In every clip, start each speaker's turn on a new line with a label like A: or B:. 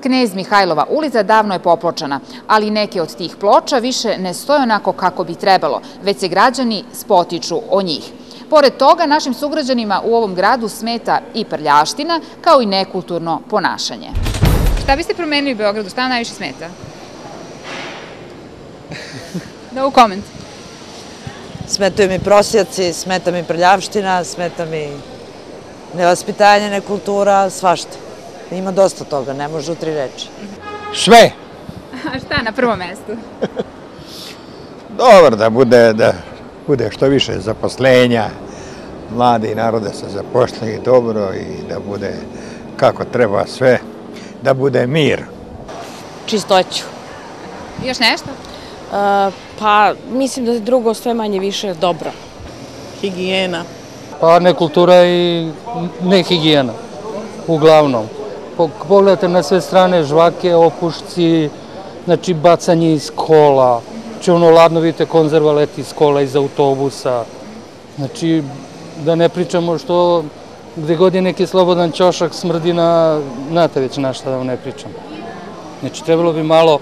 A: Knez Mihajlova ulica davno je popločana, ali neke od tih ploča više ne stoje onako kako bi trebalo, već se građani spotiču o njih. Pored toga, našim sugrađanima u ovom gradu smeta i prljavština, kao i nekulturno ponašanje. Šta biste promenili u Beogradu? Šta vam najviše smeta? No comment.
B: Smetaju mi prosjaci, smeta mi prljavština, smeta mi nevaspitanje, nekultura, svašta. Ima dosta toga, ne može u 3 reči.
C: Sve.
A: A šta na prvom mestu?
C: Dobro, da bude što više zaposlenja, mladi narode se zapošljeni dobro i da bude kako treba sve, da bude mir.
D: Čistoću.
A: Još nešto?
D: Pa mislim da je drugo sve manje više dobro.
E: Higijena.
F: Pa nekultura i nehigijena, uglavnom. Pogledajte na sve strane žvake, opušci, znači bacanje iz kola, znači ono ladno vidite konzerva leti iz kola, iz autobusa. Znači da ne pričamo što gde god je neki slobodan ćošak smrdi na, znate već na šta da vam ne pričam. Znači trebalo bi malo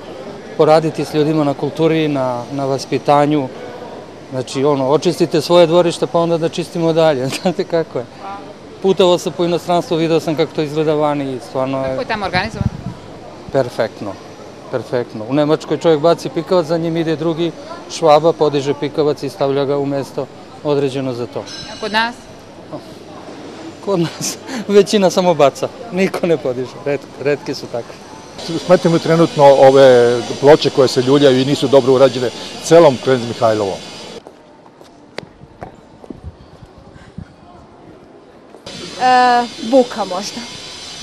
F: poraditi s ljudima na kulturi, na vaspitanju. Znači ono, očistite svoje dvorište pa onda da čistimo dalje, znate kako je. Putovao sam po inostranstvu, video sam kako to izgleda vani i stvarno je...
A: Kako je tamo organizovan?
F: Perfektno, perfektno. U Nemačkoj čovjek baci pikavac, za njim ide drugi Švaba, podiže pikavac i stavlja ga u mesto određeno za to.
A: A kod nas?
F: Kod nas većina samo baca, niko ne podiže, retke su takve.
G: Smete mi trenutno ove ploče koje se ljuljaju i nisu dobro urađene celom Knez Mihajlovom.
D: Buka možda.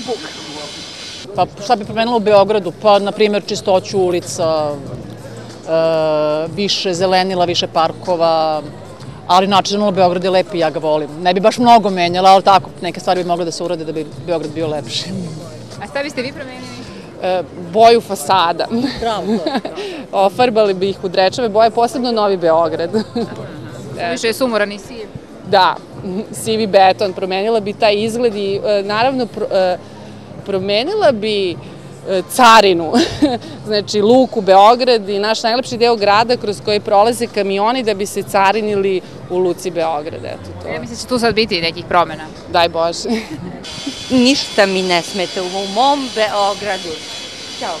D: Buka.
E: Pa šta bi promenilo u Beogradu? Pa, na primjer, čistoću ulica, više zelenila, više parkova, ali načinno Beograd je lep i ja ga volim. Ne bi baš mnogo menjala, ali tako, neke stvari bi mogle da se urade da bi Beograd bio lepši.
A: A šta biste vi promenili?
E: Boju fasada. Ofarbali bi ih u drečave boje, posebno Novi Beograd.
A: Više je sumoran i siv.
E: Da, sivi beton, promenila bi taj izgled i naravno promenila bi carinu, znači Luku, Beograd i naš najlepši deo grada kroz koji prolaze kamioni da bi se carinili u Luci Beograd.
A: Ja mislim da će tu sad biti nekih promjena.
E: Daj Bože.
H: Ništa mi ne smete u mom Beogradu. Ćao.